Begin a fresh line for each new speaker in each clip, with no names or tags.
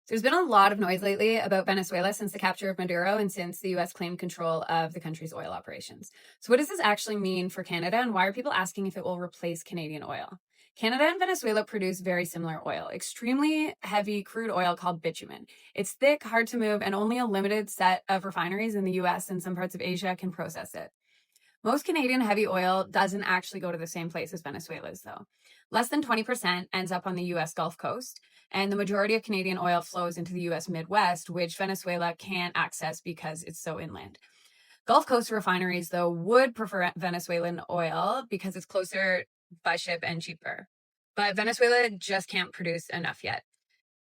There's been a lot of noise lately about Venezuela since the capture of Maduro and since the US claimed control of the country's oil operations. So, what does this actually mean for Canada, and why are people asking if it will replace Canadian oil? Canada and Venezuela produce very similar oil, extremely heavy crude oil called bitumen. It's thick, hard to move, and only a limited set of refineries in the US and some parts of Asia can process it. Most Canadian heavy oil doesn't actually go to the same place as Venezuela's, though. Less than 20% ends up on the US Gulf Coast, and the majority of Canadian oil flows into the US Midwest, which Venezuela can't access because it's so inland. Gulf Coast refineries, though, would prefer Venezuelan oil because it's closer by ship and cheaper. But Venezuela just can't produce enough yet.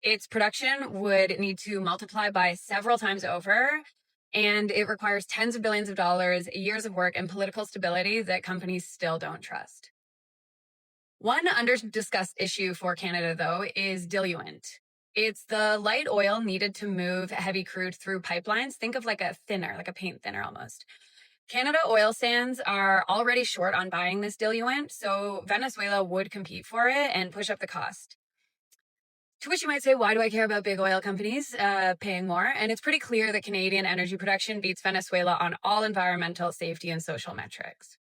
Its production would need to multiply by several times over, and it requires tens of billions of dollars, years of work, and political stability that companies still don't trust. One under-discussed issue for Canada, though, is diluent. It's the light oil needed to move heavy crude through pipelines. Think of like a thinner, like a paint thinner almost. Canada oil sands are already short on buying this diluent, so Venezuela would compete for it and push up the cost. To which you might say, why do I care about big oil companies paying more? And it's pretty clear that Canadian energy production beats Venezuela on all environmental, safety, and social metrics.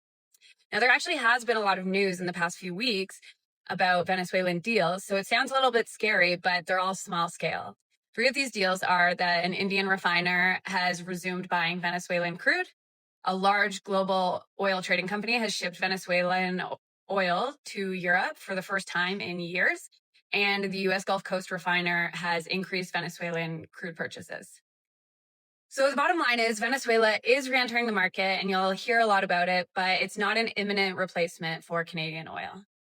Now, there actually has been a lot of news in the past few weeks about Venezuelan deals, so it sounds a little bit scary, but they're all small scale. Three of these deals are that an Indian refiner has resumed buying Venezuelan crude, a large global oil trading company has shipped Venezuelan oil to Europe for the first time in years, and the US Gulf Coast refiner has increased Venezuelan crude purchases. So the bottom line is Venezuela is re-entering the market, and you'll hear a lot about it, but it's not an imminent replacement for Canadian oil.